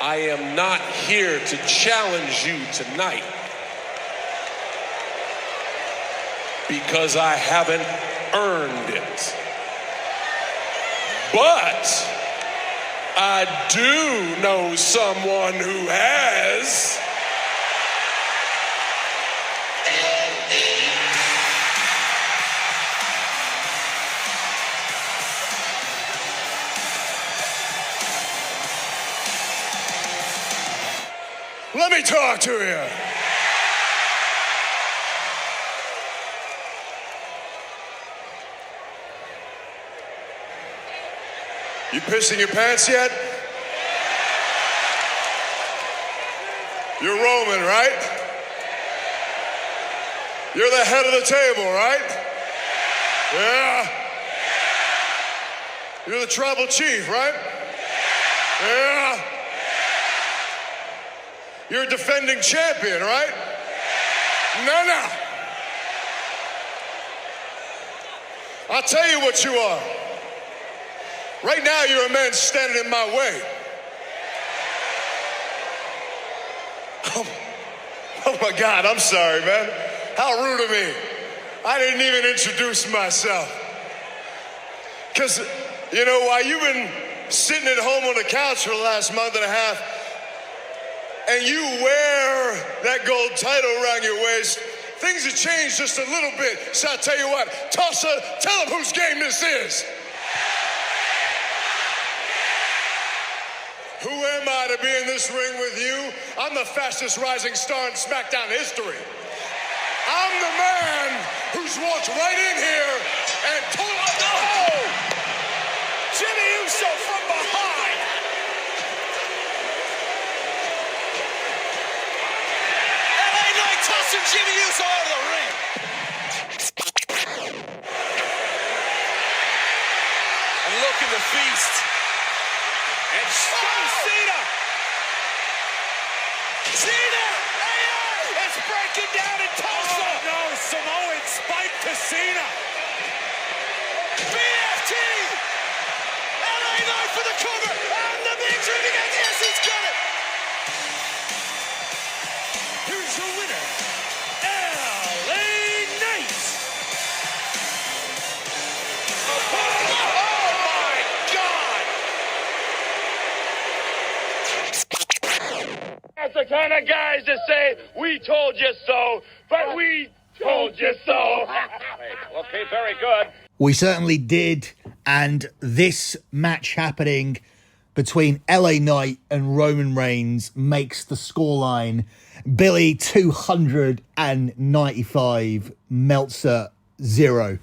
I am not here to challenge you tonight because I haven't earned it. But I do know someone who has. Let me talk to you. You pissing your pants yet? You're Roman, right? You're the head of the table, right? Yeah. You're the tribal chief, right? Yeah. You're a defending champion, right? No. I'll tell you what you are. Right now, you're a man standing in my way. Oh my God, I'm sorry, man. How rude of me. I didn't even introduce myself. Because, you know, while you've been sitting at home on the couch for the last month and a half, and you wear that gold title around your waist, things have changed just a little bit. So I'll tell you what, Tulsa, tell them whose game this is. Who am I to be in this ring with you? I'm the fastest rising star in SmackDown history. I'm the man who's walked right in here and told Jimmy Uso from behind. LA Knight tossing Jimmy Uso out of the ring. And looking to feast. And Cena! It's breaking down in Tulsa! Oh no, Samoan spike to Cena! BFT! LA Knight for the cover! And the big dream again! Yes, he's got it! Here's your winner, LA Knight! That's the kind of guys that say, we told you so, but we told you so. Okay, very good. We certainly did, and this match happening between LA Knight and Roman Reigns makes the scoreline Billi 295, Meltzer 0,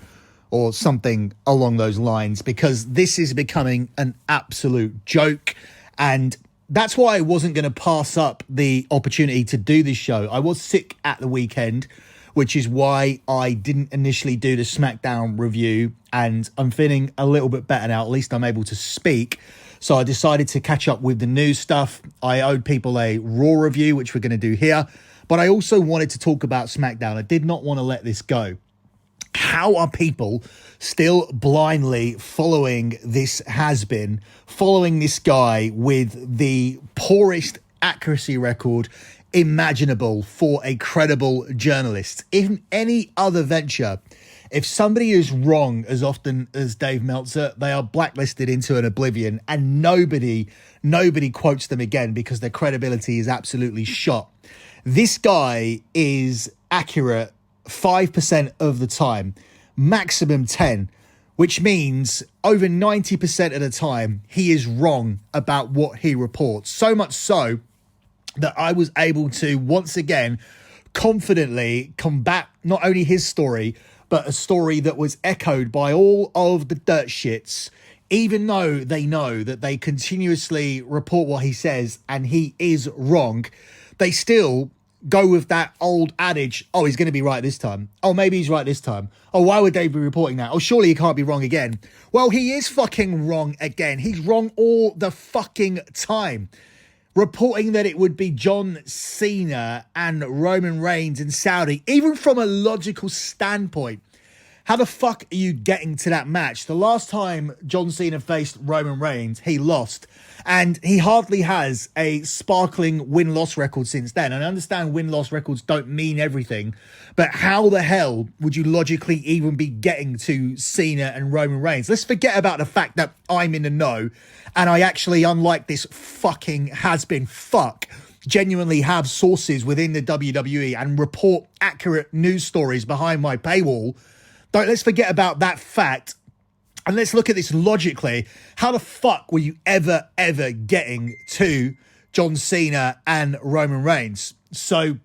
or something along those lines, because this is becoming an absolute joke. And that's why I wasn't going to pass up the opportunity to do this show. I was sick at the weekend, which is why I didn't initially do the SmackDown review, and I'm feeling a little bit better now. At least I'm able to speak. So I decided to catch up with the news stuff. I owed people a Raw review, which we're going to do here, but I also wanted to talk about SmackDown. I did not want to let this go. How are people still blindly following this has-been, following this guy with the poorest accuracy record imaginable for a credible journalist? In any other venture, if somebody is wrong as often as Dave Meltzer, they are blacklisted into an oblivion, and nobody quotes them again because their credibility is absolutely shot. This guy is accurate 5% of the time, maximum 10, which means over 90% of the time he is wrong about what he reports. So much so that I was able to once again confidently combat not only his story, but a story that was echoed by all of the dirt shits, even though they know that they continuously report what he says and he is wrong. They still go with that old adage, oh, he's going to be right this time. Oh, maybe he's right this time. Oh, why would Dave be reporting that? Oh, surely he can't be wrong again. Well, he is fucking wrong again. He's wrong all the fucking time. Reporting that it would be John Cena and Roman Reigns in Saudi, even from a logical standpoint, How the fuck are you getting to that match? The last time John Cena faced Roman Reigns, he lost. And he hardly has a sparkling win-loss record since then. And I understand win-loss records don't mean everything. But how the hell would you logically even be getting to Cena and Roman Reigns? Let's forget about the fact that I'm in the know. And I actually, unlike this fucking has-been fuck, genuinely have sources within the WWE and report accurate news stories behind my paywall. Let's forget about that fact. And let's look at this logically. How the fuck were you ever getting to John Cena and Roman Reigns? So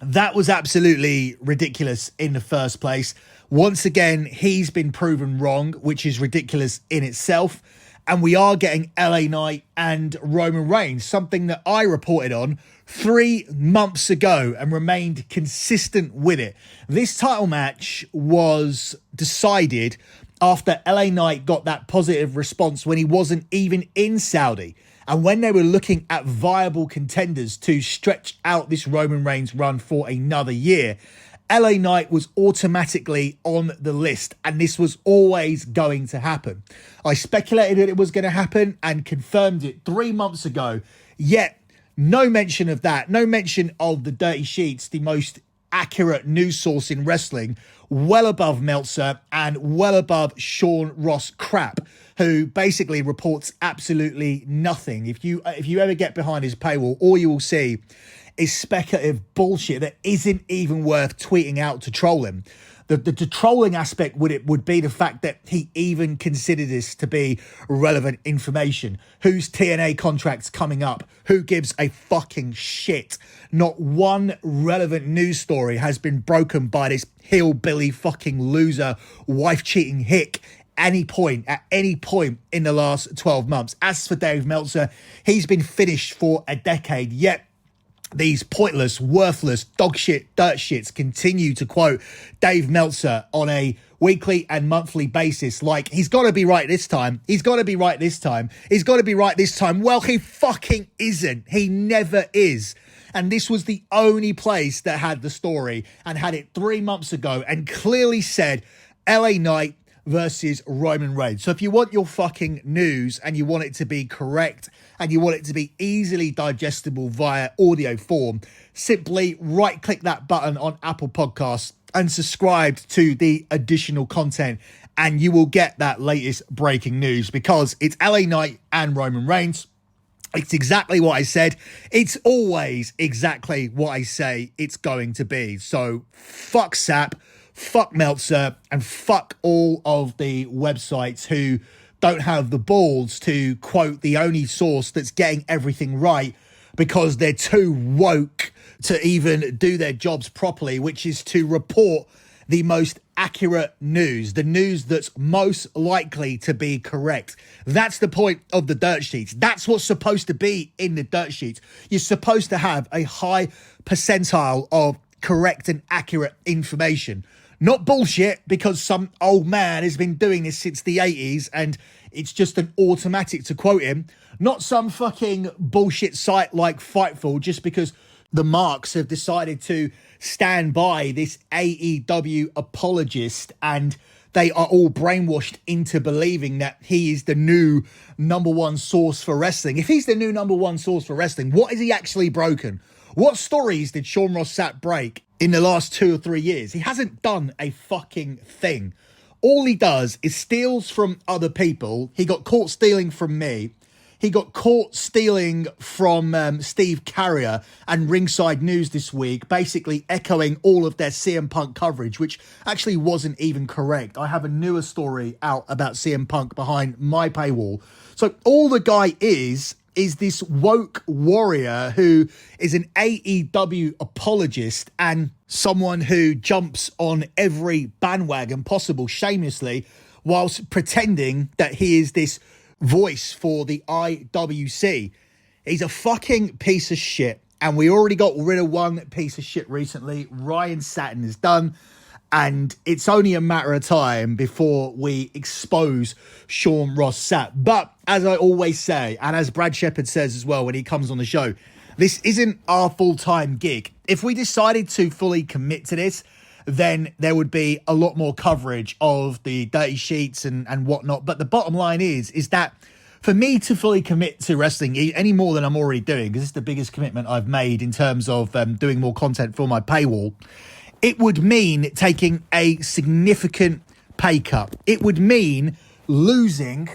that was absolutely ridiculous in the first place. Once again, he's been proven wrong, which is ridiculous in itself. And we are getting LA Knight and Roman Reigns, something that I reported on 3 months ago and remained consistent with it. This title match was decided after LA Knight got that positive response when he wasn't even in Saudi. And when they were looking at viable contenders to stretch out this Roman Reigns run for another year, LA Knight was automatically on the list, and this was always going to happen. I speculated that it was going to happen and confirmed it 3 months ago, yet no mention of that, no mention of the Dirty Sheets, the most accurate news source in wrestling, well above Meltzer and well above Sean Ross Crap, who basically reports absolutely nothing. If you ever get behind his paywall, all you will see is speculative bullshit that isn't even worth tweeting out to troll him. The trolling aspect would be the fact that he even considered this to be relevant information. Whose TNA contract's coming up? Who gives a fucking shit? Not one relevant news story has been broken by this hillbilly fucking loser, wife-cheating hick at any point in the last 12 months. As for Dave Meltzer, he's been finished for a decade, yet these pointless, worthless, dog shit, dirt shits continue to quote Dave Meltzer on a weekly and monthly basis like, he's got to be right this time. He's got to be right this time. He's got to be right this time. Well, he fucking isn't. He never is. And this was the only place that had the story and had it 3 months ago and clearly said LA Knight versus Roman Reigns. So if you want your fucking news and you want it to be correct and you want it to be easily digestible via audio form, simply right click that button on Apple Podcasts and subscribe to the additional content and you will get that latest breaking news, because it's LA Knight and Roman Reigns. It's exactly what I said. It's always exactly what I say it's going to be. So fuck Sap, fuck Meltzer, and fuck all of the websites who don't have the balls to quote the only source that's getting everything right because they're too woke to even do their jobs properly, which is to report the most accurate news, the news that's most likely to be correct. That's the point of the dirt sheets. That's what's supposed to be in the dirt sheets. You're supposed to have a high percentile of correct and accurate information. Not bullshit because some old man has been doing this since the 80s and it's just an automatic to quote him. Not some fucking bullshit site like Fightful just because the marks have decided to stand by this AEW apologist and they are all brainwashed into believing that he is the new number one source for wrestling. If he's the new number one source for wrestling, what is he actually broken? What stories did Sean Ross Sapp break in the last 2 or 3 years? He hasn't done a fucking thing. All he does is steals from other people. He got caught stealing from me. He got caught stealing from Steve Carrier and Ringside News this week, basically echoing all of their CM Punk coverage, which actually wasn't even correct. I have a newer story out about CM Punk behind my paywall. So all the guy is this woke warrior who is an AEW apologist and someone who jumps on every bandwagon possible shamelessly whilst pretending that he is this voice for the IWC. He's a fucking piece of shit, and we already got rid of one piece of shit recently. Ryan Satin is done, and it's only a matter of time before we expose Sean Ross Sapp. But as I always say, and as Brad Shepard says as well when he comes on the show, this isn't our full-time gig. If we decided to fully commit to this, then there would be a lot more coverage of the dirty sheets and whatnot. But the bottom line is that for me to fully commit to wrestling any more than I'm already doing, because it's the biggest commitment I've made in terms of doing more content for my paywall, it would mean taking a significant pay cut. It would mean losing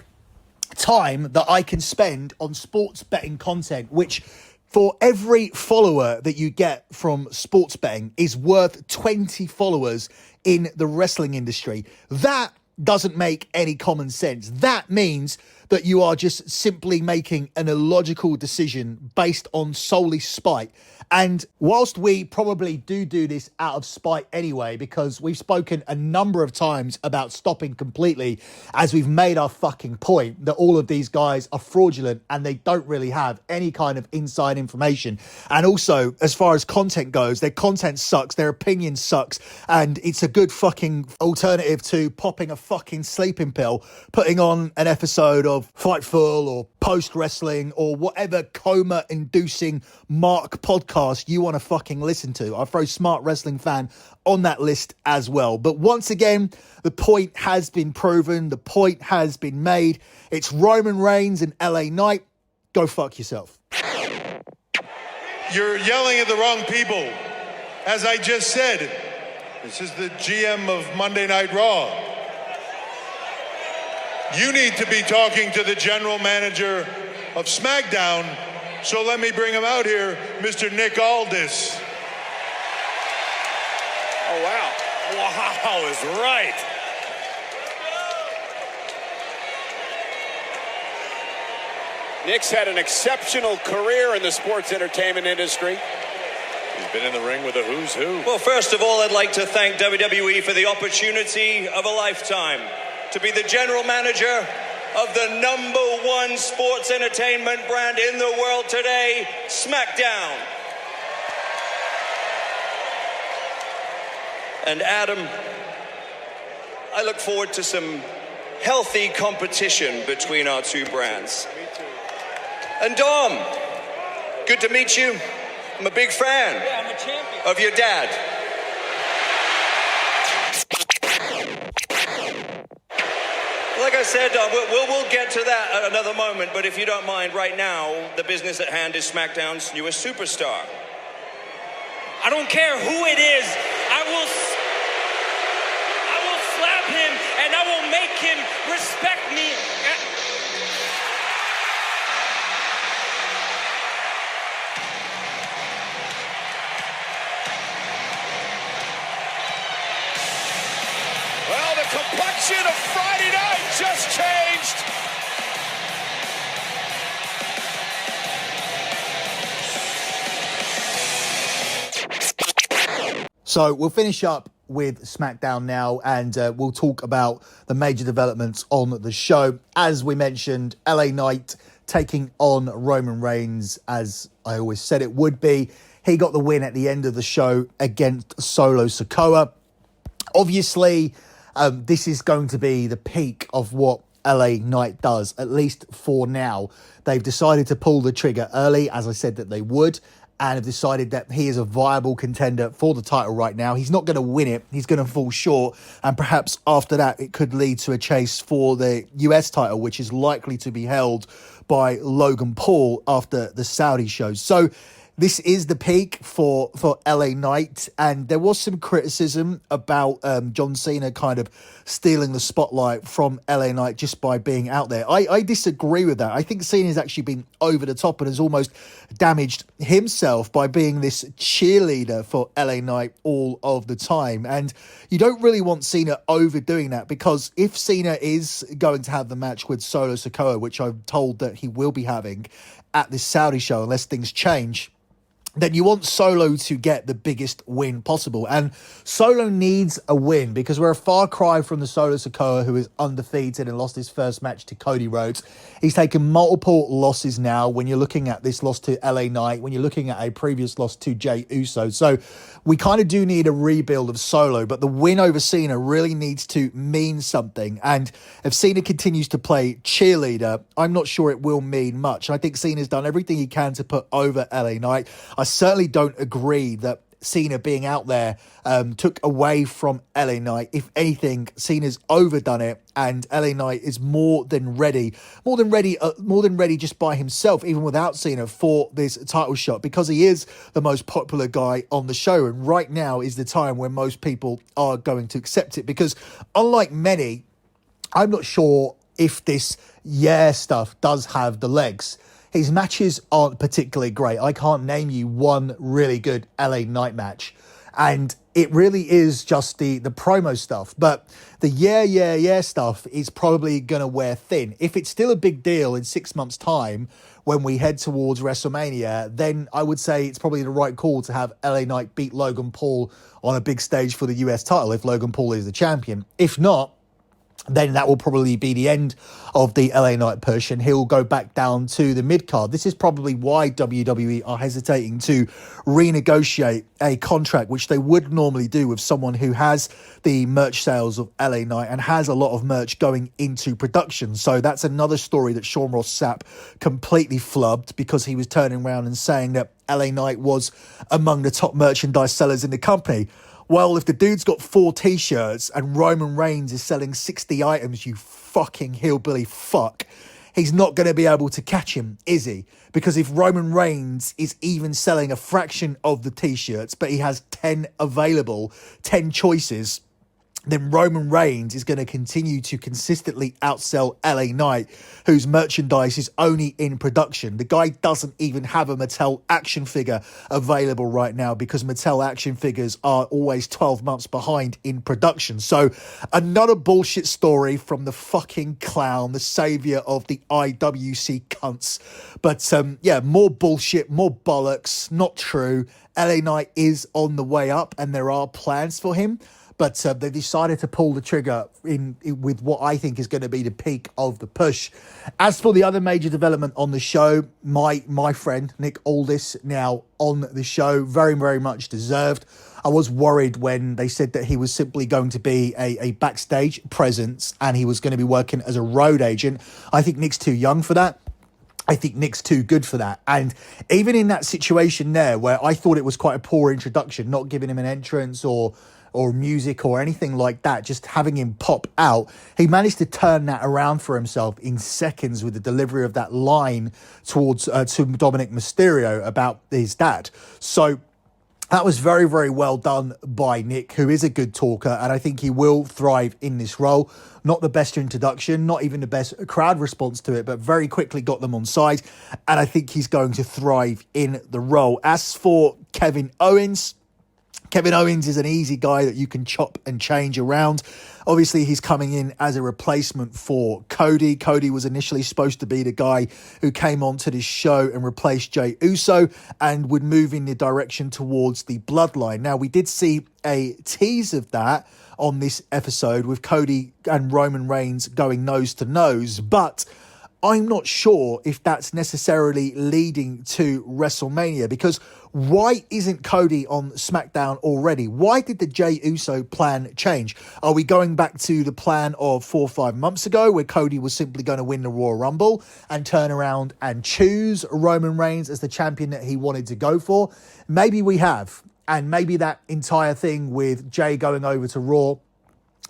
time that I can spend on sports betting content, which for every follower that you get from sports betting is worth 20 followers in the wrestling industry. That doesn't make any common sense. That means that you are just simply making an illogical decision based on solely spite. And whilst we probably do this out of spite anyway, because we've spoken a number of times about stopping completely, as we've made our fucking point that all of these guys are fraudulent and they don't really have any kind of inside information. And also, as far as content goes, their content sucks, their opinion sucks, and it's a good fucking alternative to popping a fucking sleeping pill, putting on an episode of Fightful or Post Wrestling or whatever coma-inducing Mark podcast you want to fucking listen to. I'll throw Smart Wrestling Fan on that list as well. But once again, the point has been proven. The point has been made. It's Roman Reigns and LA Knight. Go fuck yourself. You're yelling at the wrong people. As I just said, this is the GM of Monday Night Raw. You need to be talking to the general manager of SmackDown. So let me bring him out here, Mr. Nick Aldis. Oh, wow. Wow is right. Nick's had an exceptional career in the sports entertainment industry. He's been in the ring with a who's who. Well, first of all, I'd like to thank WWE for the opportunity of a lifetime to be the general manager of the #1 sports entertainment brand in the world today, SmackDown. And Adam, I look forward to some healthy competition between our two brands. Me too. And Dom, good to meet you. I'm a big fan I'm a champion. of your dad. Like I said, we'll get to that at another moment, but if you don't mind, right now, the business at hand is SmackDown's newest superstar. I don't care who it is. I will slap him and I will make him respect me. Well, the complexion of Friday night just changed. So we'll finish up with SmackDown now, and we'll talk about the major developments on the show. As we mentioned, LA Knight taking on Roman Reigns, as I always said it would be. He got the win at the end of the show against Solo Sikoa. Obviously, this is going to be the peak of what LA Knight does, at least for now. They've decided to pull the trigger early, as I said that they would, and have decided that he is a viable contender for the title right now. He's not going to win it. He's going to fall short. And perhaps after that, it could lead to a chase for the US title, which is likely to be held by Logan Paul after the Saudi shows. So this is the peak for LA Knight, and there was some criticism about John Cena kind of stealing the spotlight from LA Knight just by being out there. I disagree with that. I think Cena's actually been over the top and has almost damaged himself by being this cheerleader for LA Knight all of the time. And you don't really want Cena overdoing that, because if Cena is going to have the match with Solo Sikoa, which I'm told that he will be having at this Saudi show, unless things change, then you want Solo to get the biggest win possible. And Solo needs a win, because we're a far cry from the Solo Sikoa who is undefeated and lost his first match to Cody Rhodes. He's taken multiple losses now when you're looking at this loss to LA Knight, when you're looking at a previous loss to Jey Uso. So we kind of do need a rebuild of Solo, but the win over Cena really needs to mean something. And if Cena continues to play cheerleader, I'm not sure it will mean much. I think Cena's done everything he can to put over LA Knight. I certainly don't agree that Cena being out there took away from LA Knight. If anything, Cena's overdone it, and LA Knight is more than ready just by himself, even without Cena, for this title shot, because he is the most popular guy on the show. And right now is the time when most people are going to accept it, because unlike many, I'm not sure if this stuff does have the legs. His matches aren't particularly great. I can't name you one really good LA Knight match. And it really is just the promo stuff. But the stuff is probably going to wear thin. If it's still a big deal in 6 months' time when we head towards WrestleMania, then I would say it's probably the right call to have LA Knight beat Logan Paul on a big stage for the US title if Logan Paul is the champion. If not, then that will probably be the end of the LA Knight push, and he'll go back down to the mid-card. This is probably why WWE are hesitating to renegotiate a contract, which they would normally do with someone who has the merch sales of LA Knight and has a lot of merch going into production. So that's another story that Sean Ross Sapp completely flubbed, because he was turning around and saying that LA Knight was among the top merchandise sellers in the company. Well, if the dude's got 4 t-shirts and Roman Reigns is selling 60 items, you fucking hillbilly fuck, he's not going to be able to catch him, is he? Because if Roman Reigns is even selling a fraction of the t-shirts, but he has 10 available, 10 choices, then Roman Reigns is going to continue to consistently outsell LA Knight, whose merchandise is only in production. The guy doesn't even have a Mattel action figure available right now, because Mattel action figures are always 12 months behind in production. So another bullshit story from the fucking clown, the savior of the IWC cunts. But more bullshit, more bollocks, not true. LA Knight is on the way up and there are plans for him. But they decided to pull the trigger with what I think is going to be the peak of the push. As for the other major development on the show, my friend Nick Aldis now on the show, very, very much deserved. I was worried when they said that he was simply going to be a backstage presence and he was going to be working as a road agent. I think Nick's too young for that. I think Nick's too good for that. And even in that situation there, where I thought it was quite a poor introduction, not giving him an entrance or music or anything like that, just having him pop out, he managed to turn that around for himself in seconds with the delivery of that line towards to Dominic Mysterio about his dad. So that was very, very well done by Nick, who is a good talker, and I think he will thrive in this role. Not the best introduction, not even the best crowd response to it, but very quickly got them on side, and I think he's going to thrive in the role. As for Kevin Owens is an easy guy that you can chop and change around. Obviously, he's coming in as a replacement for Cody. Cody was initially supposed to be the guy who came onto this show and replaced Jey Uso and would move in the direction towards the bloodline. Now, we did see a tease of that on this episode with Cody and Roman Reigns going nose to nose, but I'm not sure if that's necessarily leading to WrestleMania, because why isn't Cody on SmackDown already? Why did the Jey Uso plan change? Are we going back to the plan of 4 or 5 months ago where Cody was simply going to win the Royal Rumble and turn around and choose Roman Reigns as the champion that he wanted to go for? Maybe we have. And maybe that entire thing with Jey going over to Raw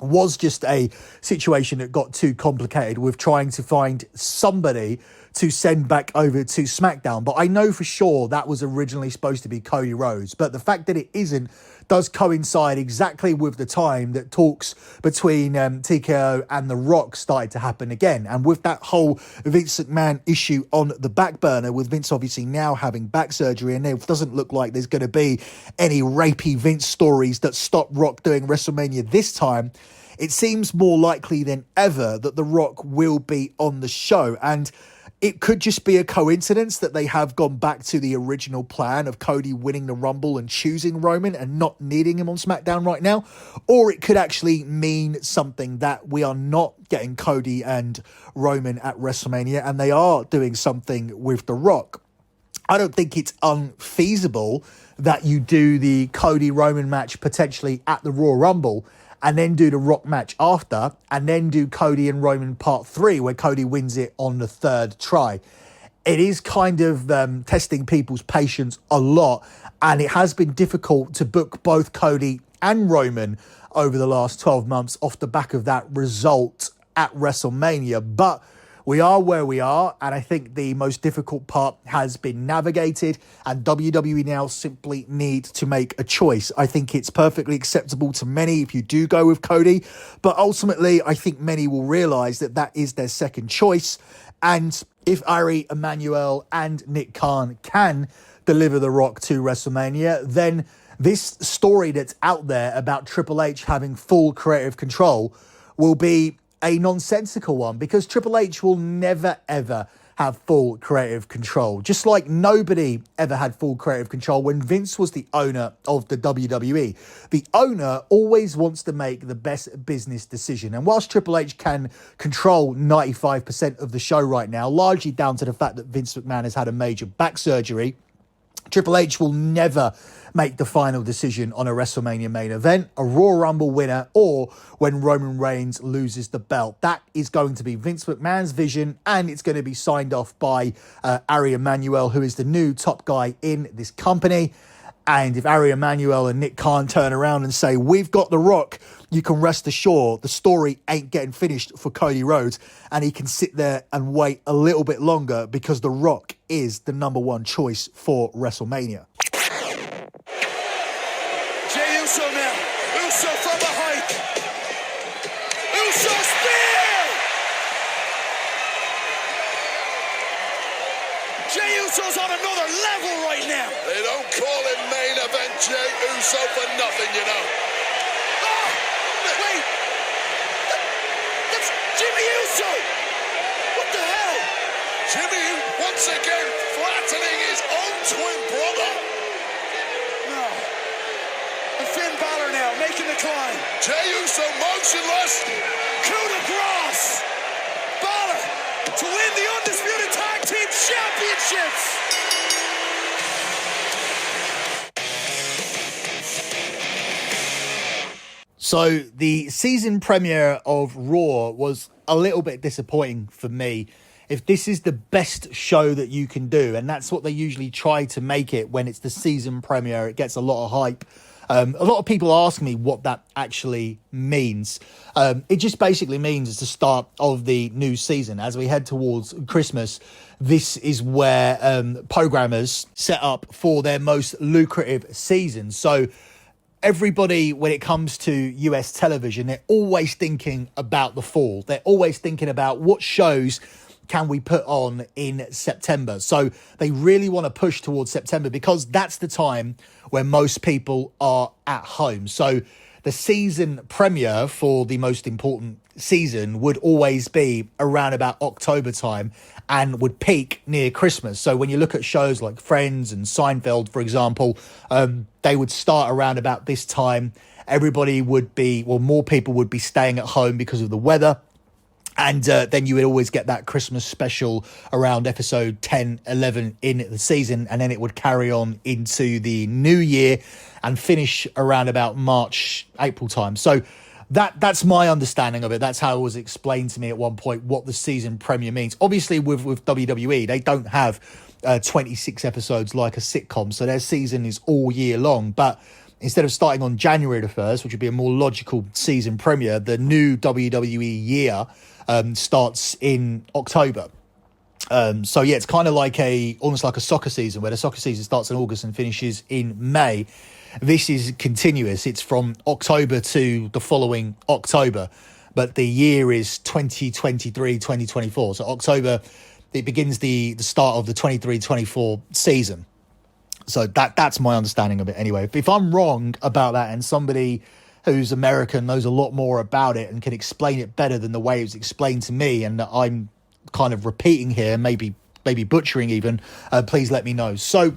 was just a situation that got too complicated with trying to find somebody to send back over to SmackDown. But I know for sure that was originally supposed to be Cody Rhodes. But the fact that it isn't does coincide exactly with the time that talks between TKO and The Rock started to happen again. And with that whole Vince McMahon issue on the back burner, with Vince obviously now having back surgery, and it doesn't look like there's going to be any rapey Vince stories that stop Rock doing WrestleMania this time, it seems more likely than ever that The Rock will be on the show. And it could just be a coincidence that they have gone back to the original plan of Cody winning the Rumble and choosing Roman and not needing him on SmackDown right now. Or it could actually mean something that we are not getting Cody and Roman at WrestleMania and they are doing something with The Rock. I don't think it's unfeasible that you do the Cody Roman match potentially at the Royal Rumble and then do the Rock match after, and then do Cody and Roman Part 3, where Cody wins it on the third try. it is kind of testing people's patience a lot. And it has been difficult to book both Cody and Roman over the last 12 months off the back of that result at WrestleMania. But we are where we are, and I think the most difficult part has been navigated, and WWE now simply need to make a choice. I think it's perfectly acceptable to many if you do go with Cody, but ultimately I think many will realise that that is their second choice, and if Ari Emanuel and Nick Khan can deliver The Rock to WrestleMania, then this story that's out there about Triple H having full creative control will be a nonsensical one, because Triple H will never ever have full creative control, just like nobody ever had full creative control when Vince was the owner of the WWE. The owner always wants to make the best business decision, and whilst Triple H can control 95% of the show right now, largely down to the fact that Vince McMahon has had a major back surgery, Triple H will never make the final decision on a WrestleMania main event, a Royal Rumble winner, or when Roman Reigns loses the belt. That is going to be Vince McMahon's vision, and it's going to be signed off by Ari Emanuel, who is the new top guy in this company. And if Ari Emanuel and Nick Khan turn around and say, we've got The Rock, you can rest assured the story ain't getting finished for Cody Rhodes, and he can sit there and wait a little bit longer, because The Rock is the number one choice for WrestleMania. Jey Uso now. Uso from the height. Uso spear! Jey Uso's on another level right now. They don't call him main event Jey Uso for nothing, you know. Oh, wait. That's Jimmy Uso. What the hell? Jimmy once again flattening his own twin brother. No. And Finn Balor now making the climb. Jey Uso motionless. Coup de grace. Balor to win the Undisputed Tag Team Championships. So the season premiere of Raw was a little bit disappointing for me. If this is the best show that you can do, and that's what they usually try to make it when it's the season premiere, it gets a lot of hype. A lot of people ask me what that actually means. It just basically means it's the start of the new season. As we head towards Christmas, this is where programmers set up for their most lucrative season. So everybody, when it comes to US television, they're always thinking about the fall. They're always thinking about what shows can we put on in September. So they really want to push towards September, because that's the time when most people are at home. So the season premiere for the most important season would always be around about October time and would peak near Christmas. So when you look at shows like Friends and Seinfeld, for example, they would start around about this time. Everybody would be, well, more people would be staying at home because of the weather. And then you would always get that Christmas special around episode 10, 11 in the season. And then it would carry on into the new year and finish around about March, April time. So that's my understanding of it. That's how it was explained to me at one point, what the season premiere means. Obviously, with WWE, they don't have 26 episodes like a sitcom. So their season is all year long. But instead of starting on January the 1st, which would be a more logical season premiere, the new WWE year starts in October. So yeah, it's kind of like almost like a soccer season, where the soccer season starts in August and finishes in May. This is continuous. It's from October to the following October, but the year is 2023, 2024. So October, it begins the start of the 23-24 season. So that's my understanding of it anyway. If I'm wrong about that, and somebody who's American knows a lot more about it and can explain it better than the way it was explained to me, and I'm kind of repeating here, maybe butchering even, please let me know. So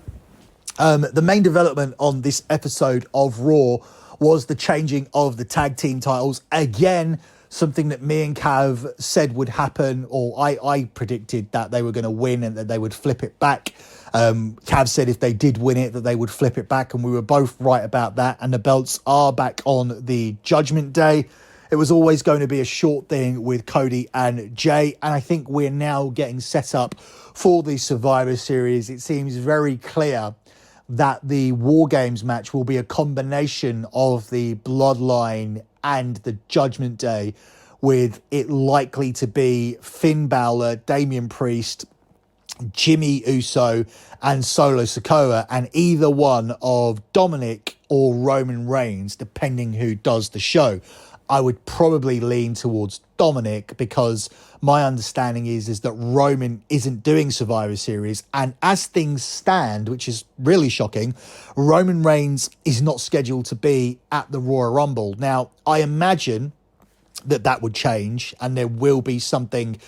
the main development on this episode of Raw was the changing of the tag team titles. Again, something that me and Cav said would happen, or I predicted that they were going to win and that they would flip it back. Cav said if they did win it, that they would flip it back, and we were both right about that. And the belts are back on the Judgment Day. It was always going to be a short thing with Cody and Jay, and I think we're now getting set up for the Survivor Series. It seems very clear that the War Games match will be a combination of the Bloodline and the Judgment Day, with it likely to be Finn Balor, Damian Priest, Jimmy Uso and Solo Sikoa, and either one of Dominic or Roman Reigns, depending who does the show. I would probably lean towards Dominic, because my understanding is that Roman isn't doing Survivor Series, and as things stand, which is really shocking, Roman Reigns is not scheduled to be at the Royal Rumble. Now, I imagine that would change, and there will be something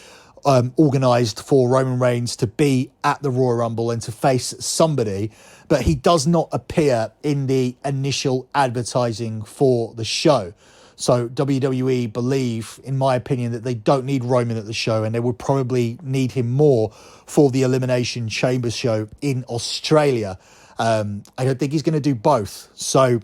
organised for Roman Reigns to be at the Royal Rumble and to face somebody, but he does not appear in the initial advertising for the show. So WWE believe, in my opinion, that they don't need Roman at the show, and they would probably need him more for the Elimination Chamber show in Australia. I don't think he's going to do both. So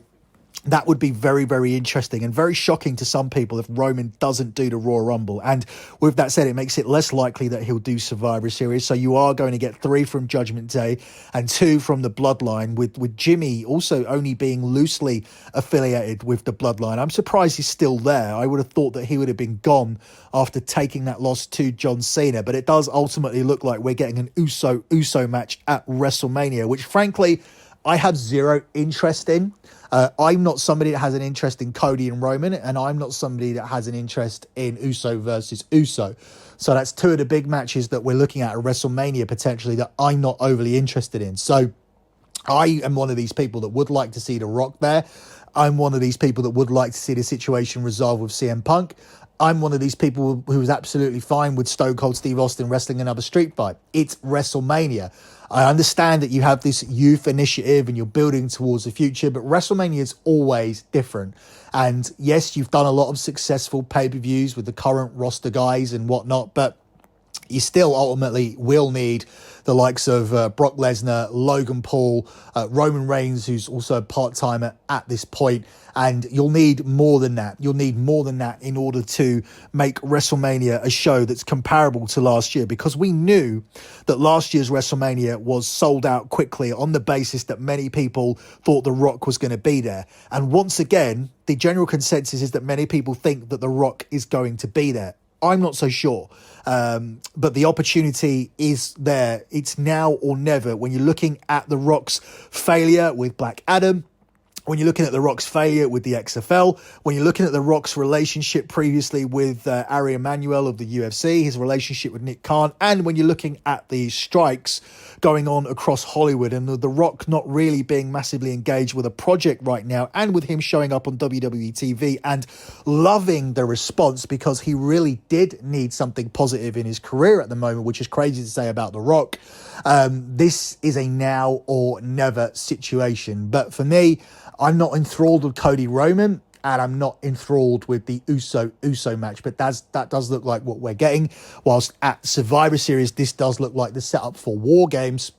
that would be very, very interesting and very shocking to some people if Roman doesn't do the Royal Rumble. And with that said, it makes it less likely that he'll do Survivor Series. So you are going to get 3 from Judgment Day and 2 from the Bloodline, with Jimmy also only being loosely affiliated with the Bloodline. I'm surprised he's still there. I would have thought that he would have been gone after taking that loss to John Cena. But it does ultimately look like we're getting an Uso match at WrestleMania, which frankly, I have zero interest in. I'm not somebody that has an interest in Cody and Roman, and I'm not somebody that has an interest in Uso versus Uso. So that's 2 of the big matches that we're looking at WrestleMania potentially that I'm not overly interested in. So I am one of these people that would like to see The Rock there. I'm one of these people that would like to see the situation resolved with CM Punk. I'm one of these people who was absolutely fine with Stone Cold Steve Austin wrestling another street fight. It's WrestleMania. I understand that you have this youth initiative and you're building towards the future, but WrestleMania is always different. And yes, you've done a lot of successful pay-per-views with the current roster guys and whatnot, but you still ultimately will need the likes of Brock Lesnar, Logan Paul, Roman Reigns, who's also a part-timer at this point. And you'll need more than that. You'll need more than that in order to make WrestleMania a show that's comparable to last year, because we knew that last year's WrestleMania was sold out quickly on the basis that many people thought The Rock was going to be there. And once again, the general consensus is that many people think that The Rock is going to be there. I'm not so sure. But the opportunity is there. It's now or never. When you're looking at The Rock's failure with Black Adam, when you're looking at The Rock's failure with the XFL, when you're looking at The Rock's relationship previously with Ari Emanuel of the UFC, his relationship with Nick Khan, and when you're looking at the strikes going on across Hollywood and The Rock not really being massively engaged with a project right now, and with him showing up on WWE TV and loving the response, because he really did need something positive in his career at the moment, which is crazy to say about The Rock. This is a now or never situation. But for me, I'm not enthralled with Cody Roman, and I'm not enthralled with the Uso match, but that does look like what we're getting. Whilst at Survivor Series, this does look like the setup for War Games,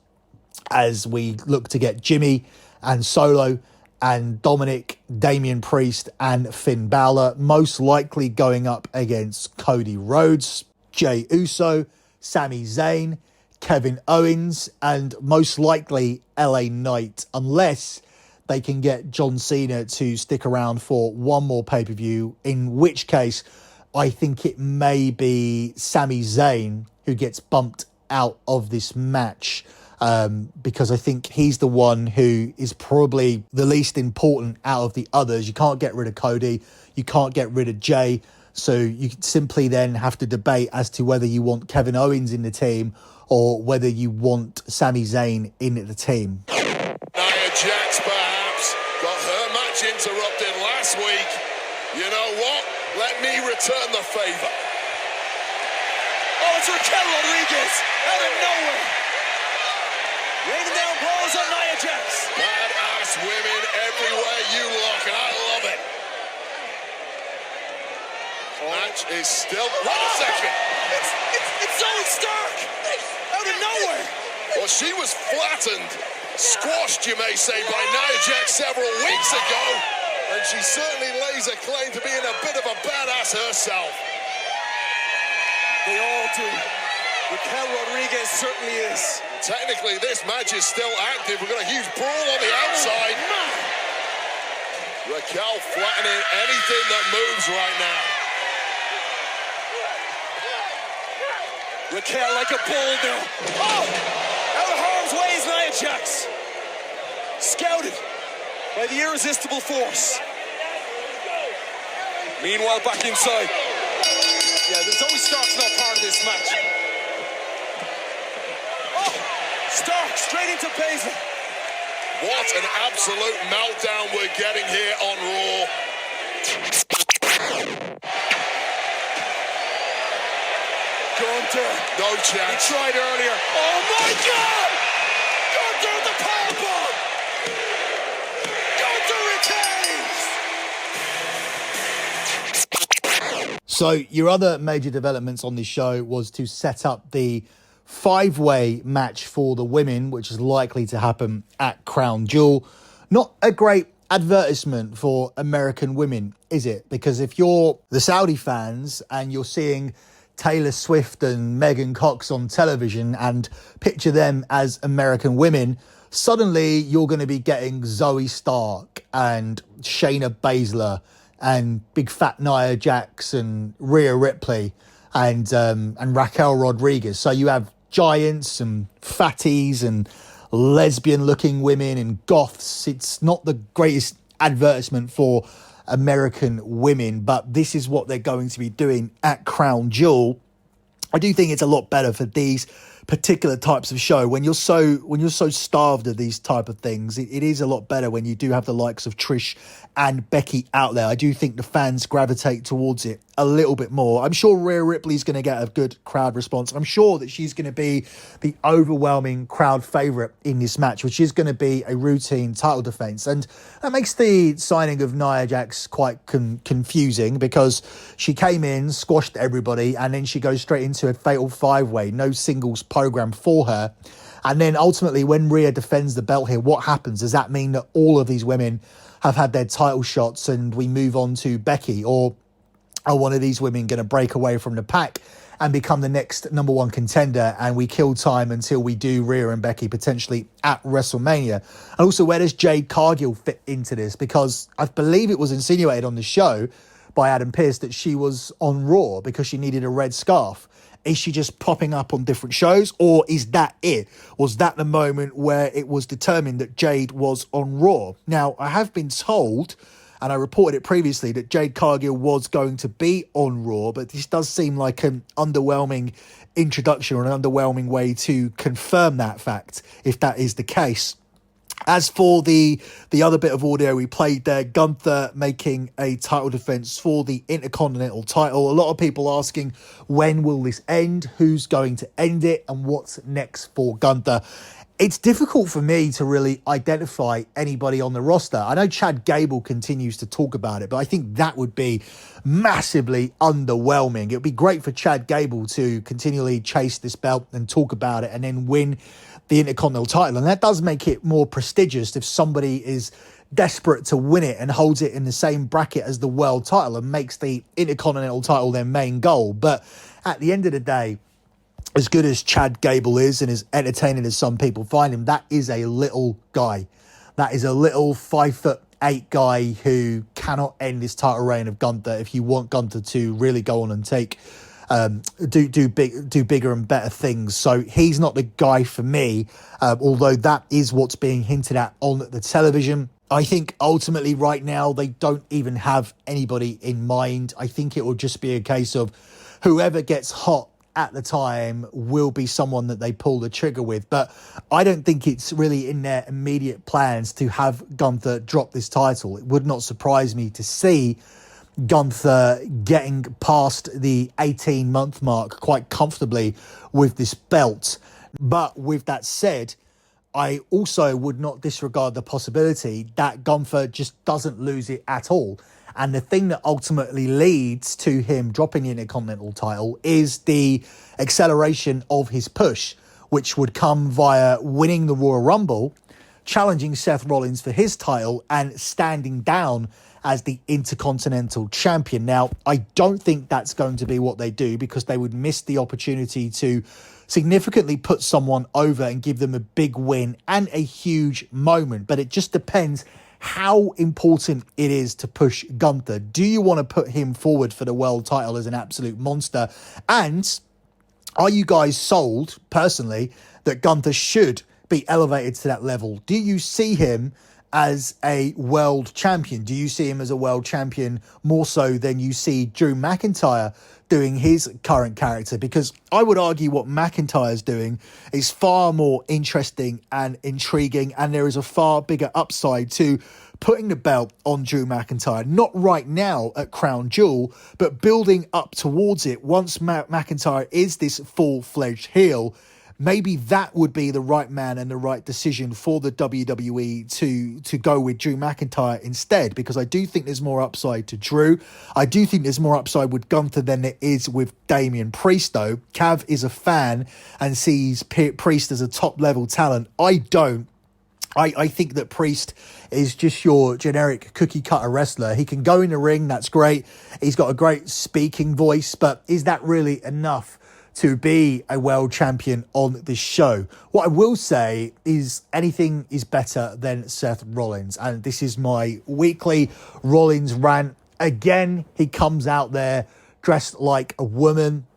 as we look to get Jimmy and Solo and Dominic, Damian Priest and Finn Balor, most likely going up against Cody Rhodes, Jey Uso, Sami Zayn, Kevin Owens, and most likely LA Knight, unless they can get John Cena to stick around for one more pay-per-view, in which case I think it may be Sami Zayn who gets bumped out of this match, because I think he's the one who is probably the least important out of the others. You can't get rid of Cody, you can't get rid of Jay, so you simply then have to debate as to whether you want Kevin Owens in the team or whether you want Sami Zayn in the team. Nia Jax perhaps got her match interrupted last week. You know what? Let me return the favor. Oh, it's Raquel Rodriguez out of nowhere. Raining down blows on Nia Jax. Badass women everywhere you look, and I love it. Match is still... Wait a second. It's Zoe Stark out of nowhere. Well, she was flattened, squashed, you may say, by Nia Jax several weeks ago. And she certainly lays a claim to being a bit of a badass herself. They all do. Raquel Rodriguez certainly is. Technically, this match is still active. We've got a huge brawl on the outside. Raquel flattening anything that moves right now. Raquel like a bull now. Oh! Out of harm's way is Nia Jax. Scouted by the irresistible force. Meanwhile, back inside. Yeah, there's always Stark's not part of this match. Oh! Stark straight into Paisley. What an absolute meltdown we're getting here on Raw. Gunther. No chance. He tried earlier. Oh my God! Gunther with the powerbomb! Gunther retains! So your other major developments on this show was to set up the 5-way match for the women, which is likely to happen at Crown Jewel. Not a great advertisement for American women, is it? Because if you're the Saudi fans and you're seeing Taylor Swift and Megan Cox on television and picture them as American women, suddenly you're going to be getting Zoe Stark and Shayna Baszler and big fat Nia Jax and Rhea Ripley and Raquel Rodriguez. So you have giants and fatties and lesbian looking women and goths. It's not the greatest advertisement for American women, but this is what they're going to be doing at Crown Jewel. I do think it's a lot better for these particular types of show when you're so starved of these type of things. It is a lot better when you do have the likes of Trish and Becky out there. I do think the fans gravitate towards it a little bit more. I'm sure Rhea Ripley's going to get a good crowd response. I'm sure that she's going to be the overwhelming crowd favourite in this match, which is going to be a routine title defence. And that makes the signing of Nia Jax quite confusing, because she came in, squashed everybody, and then she goes straight into a fatal 5-way, no singles program for her. And then ultimately, when Rhea defends the belt here, what happens? Does that mean that all of these women have had their title shots and we move on to Becky? Or are one of these women going to break away from the pack and become the next number one contender, and we kill time until we do Rhea and Becky potentially at WrestleMania? And also, where does Jade Cargill fit into this? Because I believe it was insinuated on the show by Adam Pearce that she was on Raw because she needed a red scarf. Is she just popping up on different shows, or is that it? Was that the moment where it was determined that Jade was on Raw? Now, I have been told, and I reported it previously, that Jade Cargill was going to be on Raw, but this does seem like an underwhelming introduction or an underwhelming way to confirm that fact, if that is the case. As for the other bit of audio we played there, Gunther making a title defense for the Intercontinental title. A lot of people asking, when will this end? Who's going to end it? And what's next for Gunther? It's difficult for me to really identify anybody on the roster. I know Chad Gable continues to talk about it, but I think that would be massively underwhelming. It would be great for Chad Gable to continually chase this belt and talk about it and then win the Intercontinental title. And that does make it more prestigious if somebody is desperate to win it and holds it in the same bracket as the world title and makes the Intercontinental title their main goal. But at the end of the day, as good as Chad Gable is and as entertaining as some people find him, that is a little guy. That is a little 5'8" guy who cannot end this title reign of Gunther if you want Gunther to really go on and take do bigger and better things. So he's not the guy for me, although that is what's being hinted at on the television. I think ultimately right now they don't even have anybody in mind. I think it will just be a case of whoever gets hot at the time will be someone that they pull the trigger with. But I don't think it's really in their immediate plans to have Gunther drop this title. It would not surprise me to see Gunther getting past the 18-month mark quite comfortably with this belt. But with that said, I also would not disregard the possibility that Gunther just doesn't lose it at all. And the thing that ultimately leads to him dropping the Intercontinental title is the acceleration of his push, which would come via winning the Royal Rumble, challenging Seth Rollins for his title, and standing down as the Intercontinental Champion. Now, I don't think that's going to be what they do, because they would miss the opportunity to significantly put someone over and give them a big win and a huge moment. But it just depends how important it is to push Gunther. Do you want to put him forward for the world title as an absolute monster? And are you guys sold, personally, that Gunther should be elevated to that level? Do you see him as a world champion? Do you see him as a world champion more so than you see Drew McIntyre doing his current character? Because I would argue what McIntyre's doing is far more interesting and intriguing, and there is a far bigger upside to putting the belt on Drew McIntyre, not right now at Crown Jewel, but building up towards it once McIntyre is this full-fledged heel. Maybe that would be the right man and the right decision for the WWE to go with Drew McIntyre instead, because I do think there's more upside to Drew. I do think there's more upside with Gunther than there is with Damian Priest, though. Cav is a fan and sees Priest as a top-level talent. I don't. I think that Priest is just your generic cookie-cutter wrestler. He can go in the ring, that's great. He's got a great speaking voice, but is that really enough to be a world champion on this show? What I will say is anything is better than Seth Rollins. And this is my weekly Rollins rant. Again, he comes out there dressed like a woman.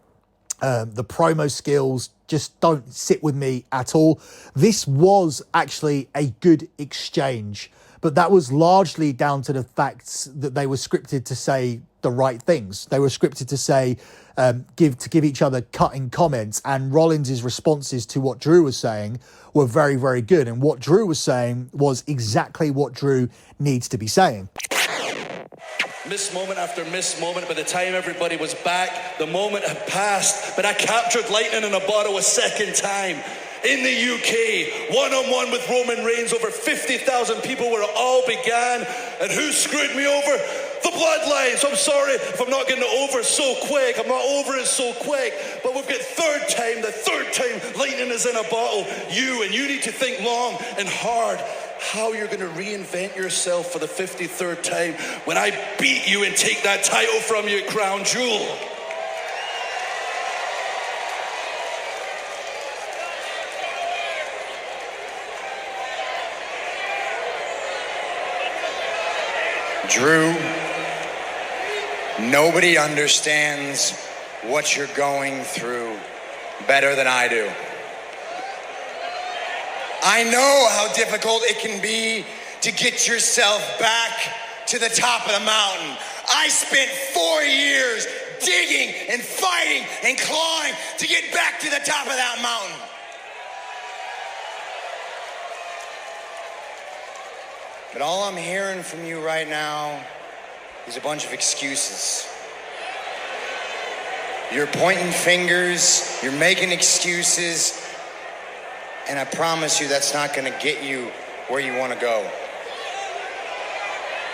The promo skills just don't sit with me at all. This was actually a good exchange, but that was largely down to the fact that they were scripted to say the right things. They were scripted to say, give each other cutting comments, and Rollins' responses to what Drew was saying were very, very good. And what Drew was saying was exactly what Drew needs to be saying. Miss moment after miss moment. By the time everybody was back, the moment had passed, but I captured lightning in a bottle a second time. In the UK, one-on-one with Roman Reigns, over 50,000 people where it all began. And who screwed me over? The Bloodline. So I'm sorry if I'm not getting it over so quick. I'm not over it so quick. But we've got the third time lightning is in a bottle. You need to think long and hard how you're going to reinvent yourself for the 53rd time when I beat you and take that title from you at Crown Jewel. Drew, nobody understands what you're going through better than I do. I know how difficult it can be to get yourself back to the top of the mountain. I spent 4 years digging and fighting and clawing to get back to the top of that mountain. But all I'm hearing from you right now is a bunch of excuses. You're pointing fingers, you're making excuses, and I promise you that's not gonna get you where you wanna go.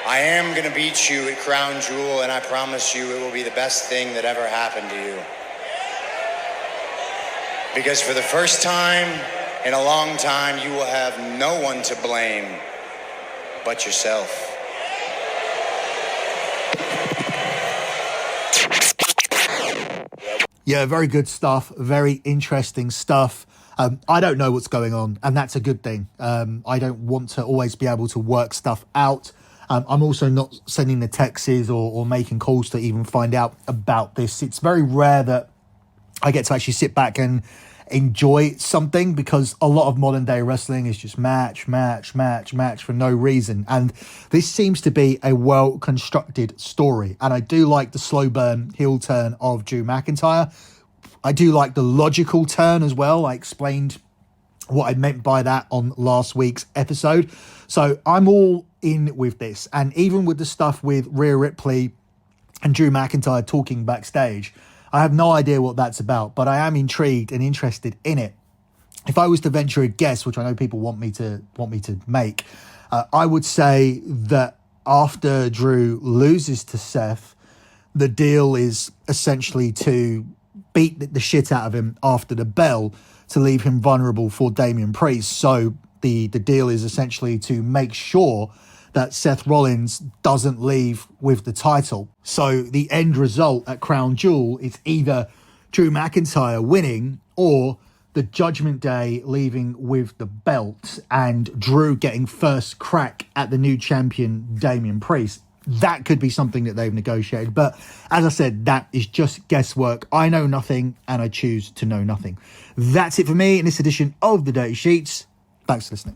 I am gonna beat you at Crown Jewel, and I promise you it will be the best thing that ever happened to you. Because for the first time in a long time, you will have no one to blame but yourself. Yeah, very good stuff. Very interesting stuff. I don't know what's going on, and that's a good thing. I don't want to always be able to work stuff out. I'm also not sending the texts or making calls to even find out about this. It's very rare that I get to actually sit back and enjoy something, because a lot of modern day wrestling is just match for no reason. And this seems to be a well constructed story. And I do like the slow burn heel turn of Drew McIntyre. I do like the logical turn as well. I explained what I meant by that on last week's episode. So I'm all in with this. And even with the stuff with Rhea Ripley and Drew McIntyre talking backstage, I have no idea what that's about, but I am intrigued and interested in it. If I was to venture a guess, which I know people want me to make, I would say that after Drew loses to Seth, the deal is essentially to beat the shit out of him after the bell to leave him vulnerable for Damian Priest. So the deal is essentially to make sure that Seth Rollins doesn't leave with the title. So the end result at Crown Jewel is either Drew McIntyre winning or the Judgment Day leaving with the belt and Drew getting first crack at the new champion, Damian Priest. That could be something that they've negotiated. But as I said, that is just guesswork. I know nothing and I choose to know nothing. That's it for me in this edition of The Dirty Sheets. Thanks for listening.